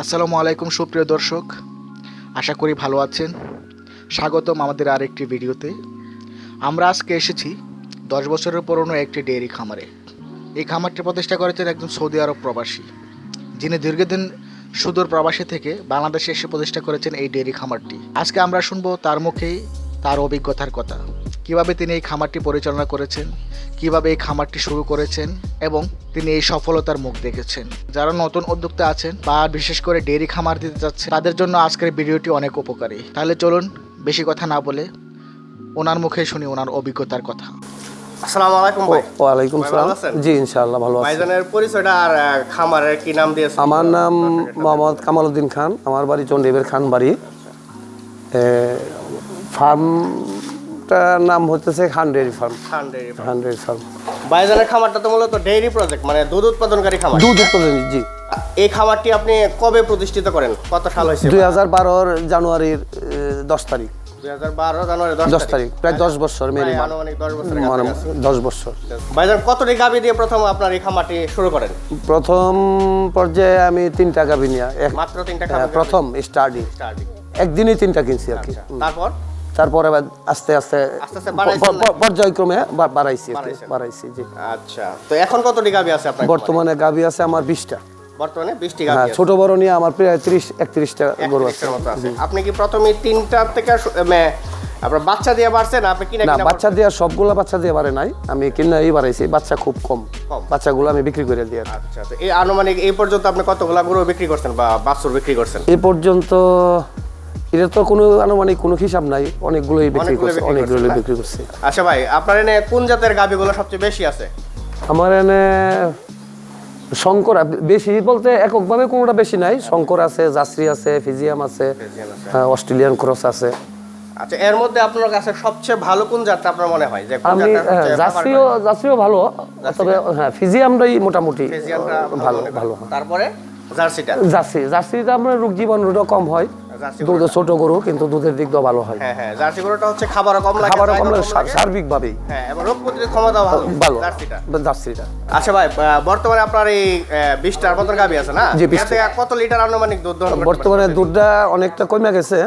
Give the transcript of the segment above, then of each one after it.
আসসালামু আলাইকুম সুপ্রিয় দর্শক, আশা করি ভালো আছেন। স্বাগতম আমাদের আরেকটি ভিডিওতে। আমরা আজকে এসেছি 10 বছরের পুরনো একটি ডেয়ারি খামারে। এই খামারটি প্রতিষ্ঠা করেছেন একজন সৌদি আরব প্রবাসী, যিনি দীর্ঘদিন সুদূর প্রবাসী থেকে বাংলাদেশে এসে প্রতিষ্ঠা করেছেন এই ডেয়ারি খামারটি। আজকে আমরা শুনবো তার মুখেই তার অভিজ্ঞতার কথা, কিভাবে তিনি এই খামারটি পরিচালনা করেছেন, কিভাবে এই খামারটি শুরু করেছেন এবং তিনি এই সফলতার মুখ দেখেছেন। যারা নতুন উদ্যোক্তা আছেন বা বিশেষ করে ডেয়ারি খামার দিতে যাচ্ছেন, তাদের জন্য আজকের ভিডিওটি অনেক উপকারী। তাহলে চলুন বেশি কথা না বলে ওনার মুখে শুনি ওনার অভিজ্ঞতার কথা। আসসালামু আলাইকুম ভাই। ওয়ালাইকুম সালাম। জি ইনশাআল্লাহ ভালো আছি। ভাইজানের পরিচয়টা আর খামারের কি নাম দিয়েছেন? আমার নাম মোহাম্মদ কামাল উদ্দিন খান, আমার বাড়ি চন্ডীবের খান বাড়ি। ফার্মটার নাম হচ্ছে খান ডেয়ারি ফার্ম। খান ডেয়ারি ফার্ম। ভাইজানের খামারটা তো মূলত ডেইরি প্রজেক্ট, মানে দুধ উৎপাদনকারী খামার। দুধ উৎপাদন, জি। এই খামারটি আপনি কবে প্রতিষ্ঠিত করেন? কত সাল হয়েছে? 2012 জানুয়ারির 10 তারিখ। 2012 জানুয়ারি 10 তারিখ, প্রায় 10 বছর মিনিমাম। আনুমানিক 10 বছর। 10 বছর। ভাইজান কতটি গাভী দিয়ে প্রথম আপনার এই খামারটি শুরু করেন? প্রথম পর্যায়ে আমি 3টা গাভী নিয়ে মাত্র 3টা গাভী প্রথম স্টার্টিং একদিনই 3টা কিনছি আর কি। তারপরে আস্তে আস্তে পর্যায়ক্রমে বাড়াইছি জি। আচ্ছা, তো এখন কতটি গাভী আছে আপনার? বর্তমানে গাভী আছে আমার 20টা। বর্তমানে 20টি গাভী আছে। ছোট বড় নিয়ে আমার প্রায় 30-31টা গরু আছে। আপনি কি প্রথমে 3টা থেকে আপনার বাচ্চা দিয়ে বাড়ছেন না আপনি কিনে? না, বাচ্চা দিয়ে সবগুলা বাচ্চা দিয়ে বাড়ে নাই, আমি কিনাই বাড়াইছি। বাচ্চা খুব কম, বাচ্চাগুলো আমি বিক্রি করে দিই। আচ্ছা, তো এই আনুমানিক এই পর্যন্ত আপনি কতগুলা গরু বিক্রি করছেন বা বাছুর বিক্রি করছেন? এই পর্যন্ত এটা তো কোনো আনুমানিক কোনো হিসাব নাই, অনেকগুলোই বিক্রি করছি। আচ্ছা ভাই, আপনার এনে কোন জাতের গাভীগুলো সবচেয়ে বেশি আছে? আমার এনে শঙ্কর বেশি বলতে এককভাবে কোনোটা বেশি নাই। শঙ্কর আছে, জার্সি আছে, ফিজিয়াম আছে, অস্ট্রেলিয়ান ক্রস আছে। আচ্ছা, এর মধ্যে আপনার কাছে সবচেয়ে ভালো কোন জাতটা আপনার মনে হয়? যে আমি জার্সিও ভালো, তবে হ্যাঁ ফিজিয়ামটাই মোটামুটি ভালো। তারপরে জার্সিটা আপনার রোগ জীবাণুটা কম হয়, দুধ ছোট গরু কিন্তু দুধের দিক দিয়ে ভালো হয়। হ্যাঁ, জার্সি গরুটা হচ্ছে খাবারও কম লাগে, সার্বিকভাবেই। হ্যাঁ, এবং রোগ প্রতিরোধ ক্ষমতা ভালো জার্সিটা। আচ্ছা ভাই, বর্তমানে আপনার এই 20টার মতো গাভী আছে না? এতে কত লিটার আনুমানিক দুধ দহন করতে? বর্তমানে দুধটা অনেকটা কমে গেছে।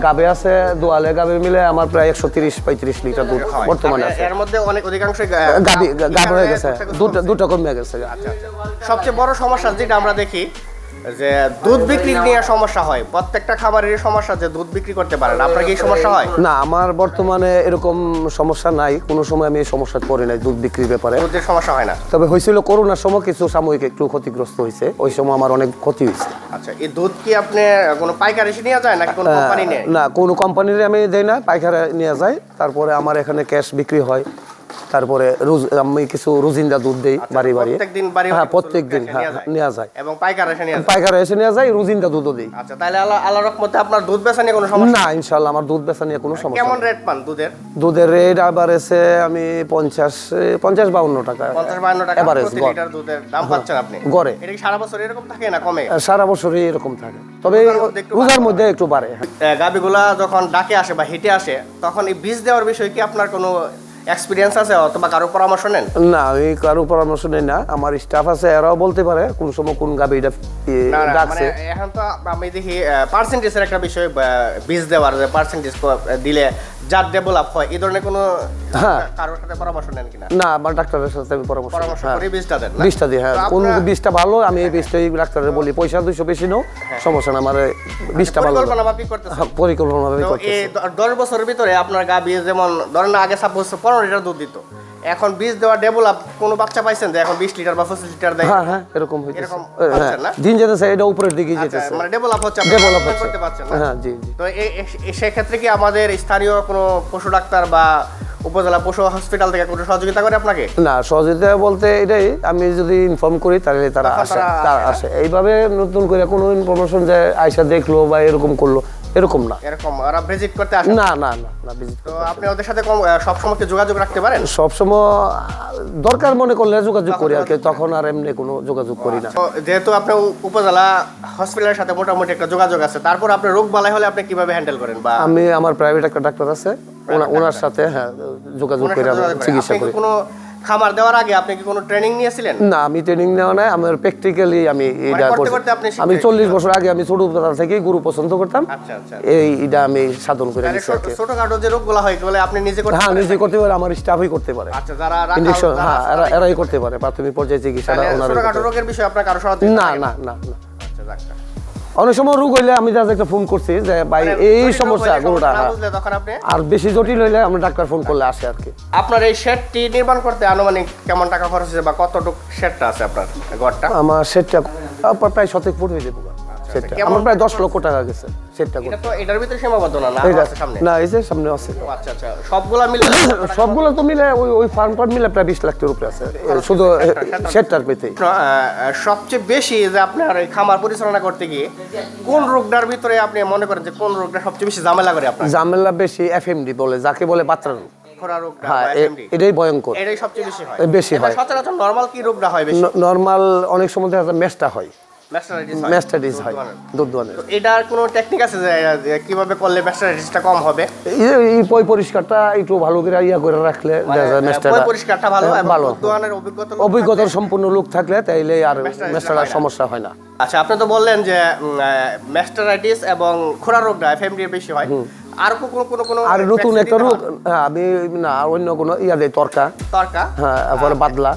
গাভী আছে, দোয়ালে গাভী মিলে আমার প্রায় 130-35 লিটার দুধ বর্তমানে আছে। এর মধ্যে অধিকাংশ গাভী হয়ে গেছে, দুধটা কমে গেছে। আচ্ছা, সবচেয়ে বড় সমস্যা যেটা আমরা দেখি যে দুধ বিক্রি নিয়ে সমস্যা হয়, প্রত্যেকটা খামারের সমস্যা যে দুধ বিক্রি করতে পারে না। আপনার কি সমস্যা হয়? না, আমার বর্তমানে এরকম সমস্যা নাই, কোনো সময় আমি এই সমস্যা পড়ি নাই দুধ বিক্রির ব্যাপারে। দুধের সমস্যা হয় না। তবে হয়েছিল করোনার সময় কিছু সাময়িক একটু ক্ষতিগ্রস্ত হয়েছে, ওই সময় আমার অনেক ক্ষতি হয়েছে। আচ্ছা, এই দুধ কি আপনি কোনো পাইকারি এসে নিয়ে যায় নাকি কোনো কোম্পানি নেয়? না, কোনো কোম্পানির আমি দেই না, পাইকারি নিয়ে যায়। তারপরে আমার এখানে ক্যাশ বিক্রি হয়। তারপরে আমি কিছু রোজিন্দা দুধ দেই বাড়ি বাড়ি। হ্যাঁ, প্রত্যেকদিন নেওয়া যায় এবং পাইকারি এসে নেওয়া যায়, রোজিন্দা দুধও দেই। আচ্ছা, তাহলে আল্লাহর রহমতে আপনার দুধ বেচা নিয়ে কোনো সমস্যা? না, ইনশাআল্লাহ আমার দুধ বেচা নিয়ে কোনো সমস্যা। কেমন রেট পান দুধের? দুধের রেট আবার এসে আমি 50-52 টাকা এভারেজ প্রতি লিটার দুধের দাম পাচ্ছেন আপনি গড়ে। এটা কি সারা বছর এরকম থাকে না কমে? সারা বছরই এরকম থাকে, তবে রোজার মধ্যে একটু বাড়ে। গাভীগুলা যখন ডাকে আসে বা হিটে আসে, তখন এই বীজ দেওয়ার বিষয়ে কি আপনার কোনো এক্সপেরিয়েন্স আছে অথবা কারো পরামর্শ নেন? না, আমি কারো পরামর্শ নেই না, আমার স্টাফ আছে, এরাও বলতে পারে কোন সময় কোন গাভীটা ডাকছে। এখন তো আমি দেখি পার্সেন্টেজের একটা বিষয়, বীজ দেওয়ার যে পার্সেন্টেজ দিলে জাত ডেভেলপ হয়, এই ধরনের কোনো কারোর সাথে পরামর্শ নেন কিনা? না, আমার ডাক্তারের সাথে আমি পরামর্শ করি বীজটা দেন। বীজটা দিই, হ্যাঁ, কোন বীজটা ভালো আমি এই বীজটাই ডাক্তারের বলি। পয়সা 200 বেশি নাও, সমস্যা না, আমার বীজটা ভালো পরিকল্পনাভাবে করতে। এই 10 বছরের ভিতরে আপনার গাভী যেমন ধরেন আগে সাপোজ 15 লিটার দুধ দিত, এখন বীজ দেওয়া ডেভেলপ কোনো বাচ্চা পাইছেন যে এখন 20 লিটার বা 25 লিটার দেয়? হ্যাঁ, এরকম হচ্ছে না, দিন যেতেছে এটা উপরের দিকে যেতেছে, মানে ডেভেলপ হচ্ছে, করতে পারছেন না? হ্যাঁ, জি। তো সেই ক্ষেত্রে কি আমাদের স্থানীয় কোনো পশু ডাক্তার বা উপজেলা পশু হসপিটাল থেকে কোনো সহযোগিতা করে আপনাকে? না, সহযোগিতা বলতে এটাই, আমি যদি ইনফর্ম করি তাহলে তারা আসে। এইভাবে নতুন করে কোনো ইনফরমেশন যে আয়সা দেখলো বা এরকম করলো এরকম না। এরকম ওরা ভিজিট করতে আসে না ভিজিট। তো আপনি ওদের সাথে সব সময় কি যোগাযোগ রাখতে পারেন? সব সময় দরকার মনে করলে যোগাযোগ করি আর কি, তখন আর এমনি কোনো যোগাযোগ করি না। যেহেতু আপনার উপজেলা হসপিটালের সাথে মোটামুটি একটা যোগাযোগ আছে, তারপর আপনার রোগ বালাই হলে আপনি কিভাবে হ্যান্ডেল করেন? বা আমি আমার প্রাইভেট একটা ডাক্তার আছে, ওনার সাথে হ্যাঁ যোগাযোগ করে চিকিৎসা করি। কোনো খামার দেওয়ার আগে আপনি কি কোনো ট্রেনিং নিয়েছিলেন? না, আমি ট্রেনিং নেওয়া নাই, আমার প্র্যাকটিক্যালি আমি এটা করছি। আমি 40 বছর আগে আমি ছোটবেলা থেকেই গরু পছন্দ করতাম। আচ্ছা। এইটা আমি সাধন করে নিয়েছি। ছোটখাটো যে রোগগুলো হয় বলে আপনি নিজে করতে পারেন? হ্যাঁ, নিজে করতে পারে, আমার স্টাফই করতে পারে। আচ্ছা, যারা ইনজেকশন, হ্যাঁ, এরাই করতে পারে প্রাথমিক পর্যায়ে চিকিৎসাটা। ছোটখাটো রোগের বিষয়ে আপনার কারো সহযোগিতা না লাগে না না না। আচ্ছা, যাক। অনেক সময় রোগ হইলে আমি তাদের একটা ফোন করছি যে ভাই এই সমস্যা গরুটা, আর বেশি জটিল হইলে আমরা ডাক্তার ফোন করলে আসে আর কি। আপনার এই শেডটি নির্মাণ করতে আনুমানিক কেমন টাকা খরচ হয়েছে বা কতটুকু শেডটা আছে আপনার ঘরটা? আমার শেডটা প্রায় 7 ফুট হয়ে যাবে। সেটটা আমার প্রায় 10 লক্ষ টাকা গেছে সেটটা করে। এটা তো এটার ভিতরে সীমাবদ্ধ না, আছে সামনে? না, এই যে সামনে আছে। আচ্ছা, সবগুলা মিলে সবগুলো তো মিলে ওই ফার্মটা মিলে প্রায় 20 লাখ টাকার উপরে আছে শুধু সেটটার পেতে। সবচেয়ে বেশি যে আপনার এই খামার পরিচালনা করতে গিয়ে কোন রোগটার ভিতরে আপনি মনে করেন যে কোন রোগটা সবচেয়ে বেশি ঝামেলা করে আপনার? ঝামেলা বেশি এফএমডি বলে, যাকে বলে বাচ্চা রোগ। খোরা রোগটা, হ্যাঁ, এটাই ভয়ঙ্কর। এটাই সবচেয়ে বেশি হয়। বেশি হয়। সচরাচর নরমাল কি রোগটা হয় বেশি? নরমাল অনেক সময় দেখা যায় মেস্টা হয়। ম্যাস্টাইটিস হয়, দুধ দোয়ানের। এটার কোনো টেকনিক আছে যে কিভাবে করলে ম্যাস্টাইটিসটা কম হবে? এই পরিষ্কারটা একটু ভালো করে করে রাখলে পরিষ্কারটা ভালো এবং দুধ দোয়ানের অভিজ্ঞতার সম্পূর্ণ লোক থাকলে তাইলে আর ম্যাস্টাইটিস সমস্যা হয় না। আচ্ছা, আপনি তো বললেন যে ম্যাস্টাইটিস এবং খোরা রোগটা এফএমডি বেশি হয়। আর কোনো আর নতুন একটা রোগ আমি না অন্য কোনো দেই তরকা, হ্যাঁ, পরে বাদলা,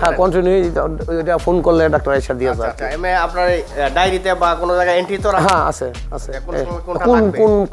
হ্যাঁ, কন্টিনিউ এটা ফোন করলে ডাক্তার এসে দিয়ে যায়। আচ্ছা, আপনার ডায়েরিতে বা কোনো জায়গায় এন্ট্রি তো হ্যাঁ আছে।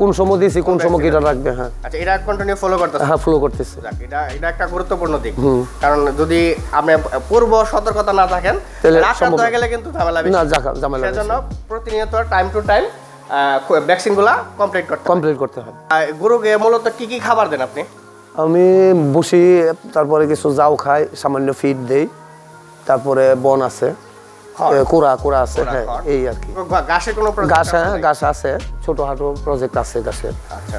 কোন সময় দিয়েছি, কোন সময় কিটা রাখবে। হ্যাঁ, আচ্ছা, এটা কন্টিনিউ ফলো করতেছে? হ্যাঁ, ফলো করতেছে। এটা একটা গুরুত্বপূর্ণ দিক, কারণ যদি আপনি পূর্ব সতর্কতা না থাকেন তাহলে আক্রান্ত হয়ে গেলে কিন্তু ঝামেলা বেশি। না, ঝামেলা বেশি। সেজন্য প্রতিনিয়ত টাইম টু টাইম ভ্যাকসিনগুলো কমপ্লিট করতে হবে। গরুকে মূলত কি খাবার দেন আপনি? আমি বসি, তারপরে কিছু যাও খাই, সামান্য ফিড দেই, তারপরে বন আছে, কোরা আছে। হ্যাঁ, এই আর কি। ঘাসের কোনো ঘাস আছে, ছোটখাটো প্রজেক্ট আছে ঘাসের। আচ্ছা।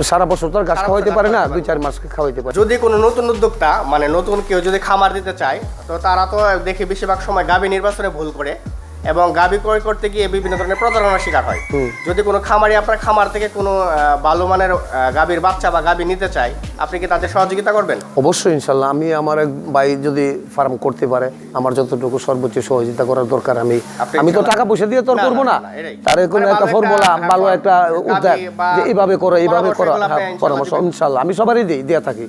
সারা বছর তো আর ঘাস খাওয়াইতে পারে না, 2-4 মাস খাওয়াইতে পারে। যদি কোনো নতুন উদ্যোক্তা মানে নতুন কেউ যদি খামার দিতে চায়, তো তারা তো দেখি বেশিরভাগ সময় গাভী নির্বাচনে ভুল করে এবং গাভী ক্রয় করতে গিয়ে বিভিন্ন ধরনের প্রতারণার শিকার হয়। যদি কোনো খামারি আপনার খামার থেকে কোনো ভালো মানের গাভীর বাচ্চা বা গাভী নিতে চায়, আপনি কি তাদের সহযোগিতা করবেন? অবশ্যই, ইনশাল্লাহ। আমি আমার এক ভাই যদি ফার্ম করতে পারে, আমার যতটুকু সর্বোচ্চ সহযোগিতা করার দরকার, আমি তো টাকা পয়সা দিয়ে তো আর করবো না। তার কোনো একটা ফর্মুলা, ভালো একটা উদ্যোগ যে এইভাবে করো, পরামর্শ ইনশাল্লাহ আমি সবারই দিয়ে থাকি।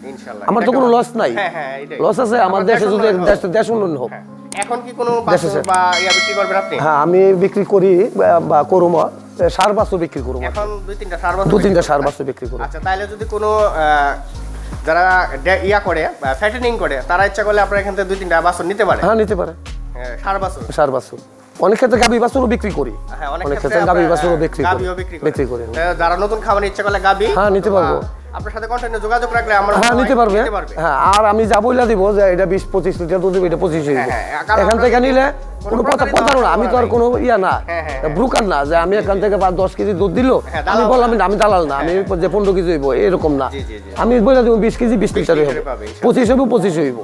আমার তো কোনো লস নাই। লস আছে আমার দেশে, যদি দেশ উন্নয়ন হোক। এখন কি কোনো বাছুর বা বিক্রি করবেন আপনি? হ্যাঁ, আমি বিক্রি করি বা করব, সার বাছুর বিক্রি করব। এখন 2-3টা সার বাছুর বিক্রি করব। আচ্ছা, তাহলে যদি কোনো যারা করে ফ্যাটেনিং করে, তারা ইচ্ছা করলে আপনার এখান থেকে 2-3টা বাছুর নিতে পারে? হ্যাঁ, নিতে পারে। সার বাছুর অনেক ক্ষেত্রে গাভী বাছুরও বিক্রি করি। হ্যাঁ, অনেক ক্ষেত্রে গাভী বাছুরও বিক্রি করি। যারা নতুন খামার ইচ্ছা করলে গাভী, হ্যাঁ, নিতে পারবো। আপনার সাথে কন্টিনিউ যোগাযোগ রাখলে আমরা, হ্যাঁ, নিতে পারবে। হ্যাঁ, আর আমি যা বইলা দিব যে এটা 20-25 লিটার দুধ দিবে, এটা 25 হইব। এখান থেকে নিলে কোনো প্রতারণা, আমি তো আর কোনো না ব্রোকার না যে আমি এখান থেকে 10 কেজি দুধ দিল, আমি বললাম আমি দালাল না, আমি যে 15 কেজি হইব এরকম না। আমি বইলা দিব 20 কেজি 20 লিটার হবে, 25 হইব।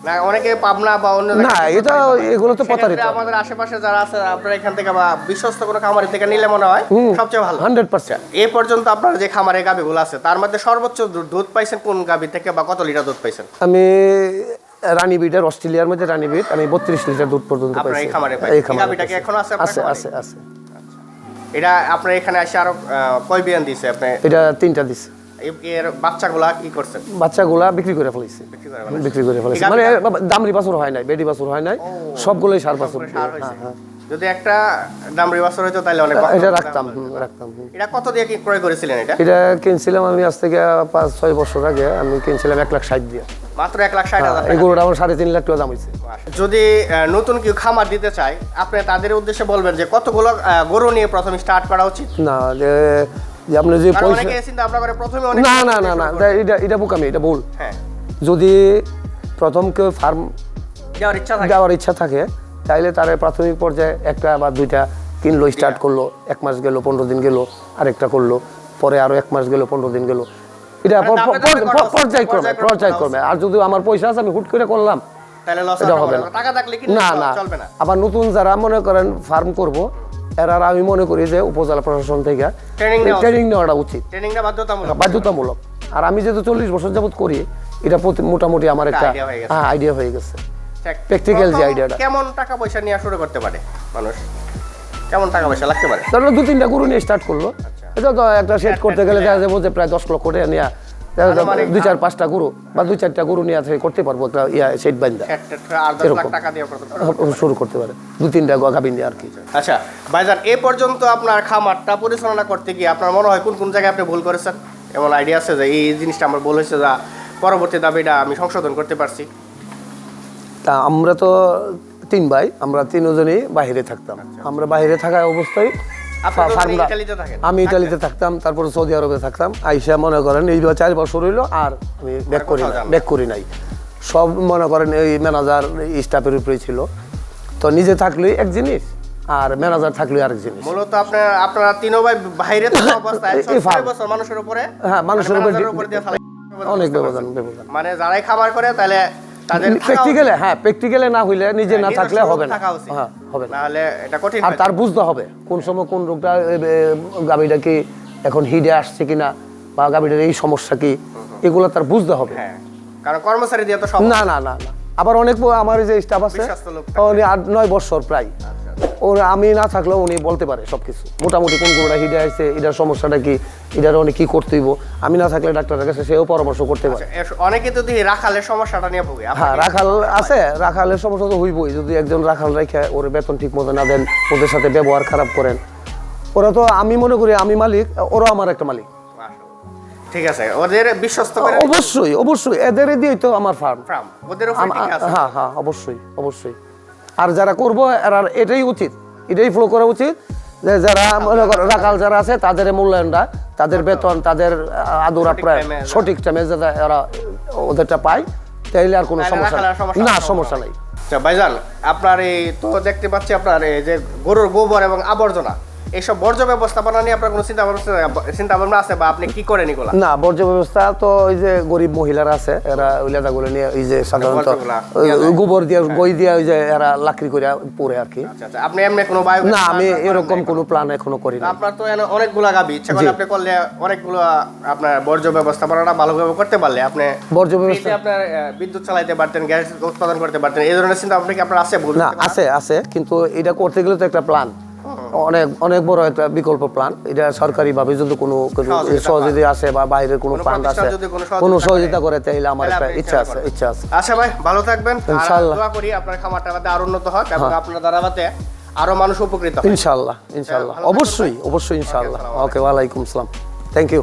না, অনেকে পাবনা বা অন্য না, এটা এগুলো তো প্রতারিত। আমাদের আশেপাশে যারা আছে, আপনারা এখান থেকে বা বিশ্বস্ত কোনো খামারি থেকে নিলে মনে হয় সবচেয়ে ভালো। 100%। এই পর্যন্ত আপনার যে খামারে গাভীগুলো আছে, তার মধ্যে সর্বোচ্চ দুধ পাইছেন কোন গাভী থেকে বা কত লিটার দুধ পাইছেন? আমি রানী বিটের, অস্ট্রেলিয়ার মধ্যে রানী বিট, আমি 32 লিটার দুধ পর্যন্ত পাইছি। আপনার এই খামারে গাভীটা কি এখনো আছে? আছে। এটা আপনার এখানে এসে আরো কয় বিয়ান দিছে আপনি? এটা 3টা দিছে। এর বাচ্চাগুলা কি করছেন? বাচ্চাগুলা বিক্রি করে ফেলেছি। মানে দামরি বাছুর হয় নাই, বেডি বাছুর হয় নাই, সবগুলোই সার বাছুর। যদি একটা দামরি বাছুর হইতো তাহলে অনেক এটা রাখতাম। এটা কত দিয়ে কি ক্রয় করেছিলেন? এটা কিনছিলাম আমি আজ থেকে 5-6 বছর আগে, আমি কিনছিলাম 1,60,000 দিয়ে। মাত্র 1,60,000 টাকা। এগুলোর আমার 3.5 লাখ টাকা দাম হইছে। যদি নতুন কেউ খামার দিতে চায়, আপনি তাদের উদ্দেশ্যে বলবেন যে কতগুলো গরু নিয়ে প্রথমে স্টার্ট করা উচিত? না, যে আপনি যে পয়সা, না, এটা বোকামি, এটা ভুল। হ্যাঁ, যদি প্রথম কেউ ফার্ম দেওয়ার ইচ্ছা থাকে, তাইলে তার প্রাথমিক পর্যায়ে 1টা বা 2টা কিনলো, স্টার্ট করলো, 1 মাস গেল, 15 দিন গেল, আরেকটা করলো, পরে আরো 1 মাস গেল, 15 দিন গেল। এটা পর্যায়ক্রমে। আর যদি আমার পয়সা আছে, আমি হুট করে করলাম, এটা হবে না। না, আবার নতুন যারা মনে করেন ফার্ম করব, এরা আমি মনে করি যে উপজেলা প্রশাসন থেকে ট্রেনিং নেওয়াটা উচিত, বাধ্যতামূলক। আর আমি যেহেতু 40 বছর যাবত করি, এটা মোটামুটি আমার একটা আইডিয়া হয়ে গেছে। প্র্যাকটিক্যাল যে আইডিয়াটা। কেমন টাকা পয়সা নিয়ে শুরু করতে পারে মানুষ? কেমন টাকা পয়সা লাগতে পারে? ধরো 2-3টা গরু নিয়ে স্টার্ট করলো, এটা তো একটা সেট করতে গেলে দেখা যাবে যে প্রায় 10 লক্ষ টাকা নিয়ে 2-4-5টা গরু বা 2-4টা গরু নিয়ে করতে পারবো একটা সেট বান্ধা, আর 10 লাখ টাকা দিয়ে শুরু করতে পারে 2-3টা গাভীন দিয়ে আর কি। আচ্ছা ভাইজান, এ পর্যন্ত আপনার খামারটা পরিচালনা করতে গিয়ে আপনার মনে হয় কোন কোন জায়গায় আপনি ভুল করেছেন? এমন আইডিয়া আছে যে এই জিনিসটা আমার ভুল হয়েছে, যা পরবর্তী দাবিটা আমি সংশোধন করতে পারছি? তা আমরা তো 3 ভাই, আমরা 3 জনই বাইরে থাকতাম। আমরা বাইরে থাকা অবস্থায় আমি ইটালিতে থাকতাম, তারপরে সৌদি আরবে থাকতাম। আইসা মনে করেন এই 4 বছর হইলো আর আমি ব্যাক করি নাই। সব মনে করেন এই ম্যানেজার স্টাফের উপরেই ছিল। তো নিজে থাকলে এক জিনিস আর ম্যানেজার থাকলে আরেক জিনিস। মূলত আপনারা 3 ভাই বাইরে থাকা অবস্থায় 6 বছর মানুষের উপরে, হ্যাঁ মানুষের উপরে অনেক ব্যবধান। মানে যারাই খাবার করে তাহলে তাদের প্র্যাকটিক্যালে না হইলে নিজে না থাকলে হবে না। হ্যাঁ হবে না, তাহলে এটা কঠিন। আর তার বুঝতে হবে কোন সময় কোন রোগটা, গাভীটা কি এখন হিডে আসছে কিনা বা গাভীটার এই সমস্যা কি, এগুলো তার বুঝতে হবে। হ্যাঁ, কারণ কর্মচারী দিয়ে তো সব না না না না। আবার অনেক আমার যে স্টাফ আছে উনি 8-9 বছর প্রায়, ওরা আমি না থাকলেও উনি বলতে পারে সবকিছু মোটামুটি কোন কোনটা হিডে আসছে, এটার সমস্যাটা কি, এটার অনেক কি করতে হইব। আমি না থাকলে ডাক্তারের কাছে সেও পরামর্শ করতে পারে। অনেকে তো দেখি রাখালের সমস্যাটা নিয়ে ভোগে। হ্যাঁ রাখাল আছে, রাখালের সমস্যা তো হইবই। যদি একজন রাখাল রেখে ওর বেতন ঠিক মতো না দেন, ওদের সাথে ব্যবহার খারাপ করেন, ওরা তো, আমি মনে করি আমি মালিক, ওরা আমার একটা মালিক। ঠিক আছে, ওদের বিশ্বস্ত করে অবশ্যই অবশ্যই, এদের দিয়ে তো আমার ফার্ম। ওদেরও ঠিক আছে। হ্যাঁ হ্যাঁ অবশ্যই অবশ্যই। আর যারা করবো এরা এটাই উচিত, এটাই ফলো করা উচিত যে যারা মনে করো রাখাল যারা আছে তাদের মূল্যায়নটা, তাদের বেতন, তাদের আদর আপ্যায়ন সঠিক টাইমে যাতে এরা ওদেরটা পায়, তাইলে আর কোনো সমস্যা না, সমস্যা নাই। আচ্ছা ভাইজান, আপনার এই তো দেখতে পাচ্ছি আপনার এই যে গরুর গোবর এবং আবর্জনা, এইসব বর্জ্য ব্যবস্থাপনা নিয়ে আপনার কোনো চিন্তা ভাবনা আছে বা আপনি কি করেন এগুলা? না, বর্জ্য ব্যবস্থা তো ওই যে গরিব মহিলারা আছে এরা ওই লেদাগুলো নিয়ে ওই যে সাধারণত গোবর দিয়ে গই দিয়ে ওই যে এরা লাকড়ি করে পরে আর কি। আচ্ছা, আপনি এমনি কোনো বায়ো? না, আমি এরকম কোনো প্ল্যান এখনো করি না। আপনার তো অনেকগুলা গাবি, ইচ্ছা করলে আপনি করলে অনেকগুলো আপনার বর্জ্য ব্যবস্থাপনাটা ভালোভাবে করতে পারলে আপনি বর্জ্য ব্যবস্থা আপনার বিদ্যুৎ চালাইতে পারতেন, গ্যাস উৎপাদন করতে পারতেন, এই ধরনের চিন্তা ভাবনা কি আপনার আছে? না, আছে কিন্তু এটা করতে গেলে তো একটা প্ল্যান, অনেক বড় একটা বিকল্প প্ল্যান। এটা সরকারি ভাবে যদি কোনো সহযোগিতা আসে বা বাইরের কোনো ফান্ড আসে, কোনো সহযোগিতা করে, তাহলে আমার একটা ইচ্ছা আছে। আচ্ছা ভাই, ভালো থাকবেন, ইনশাআল্লাহ। দোয়া করি আপনার খামারটা আরো উন্নত হোক এবং আপনার দ্বারাতে আরো মানুষ উপকৃত হয়। ইনশাআল্লাহ অবশ্যই ইনশাআল্লাহ। ওকে, ওয়ালাইকুম আসসালাম, থ্যাংক ইউ।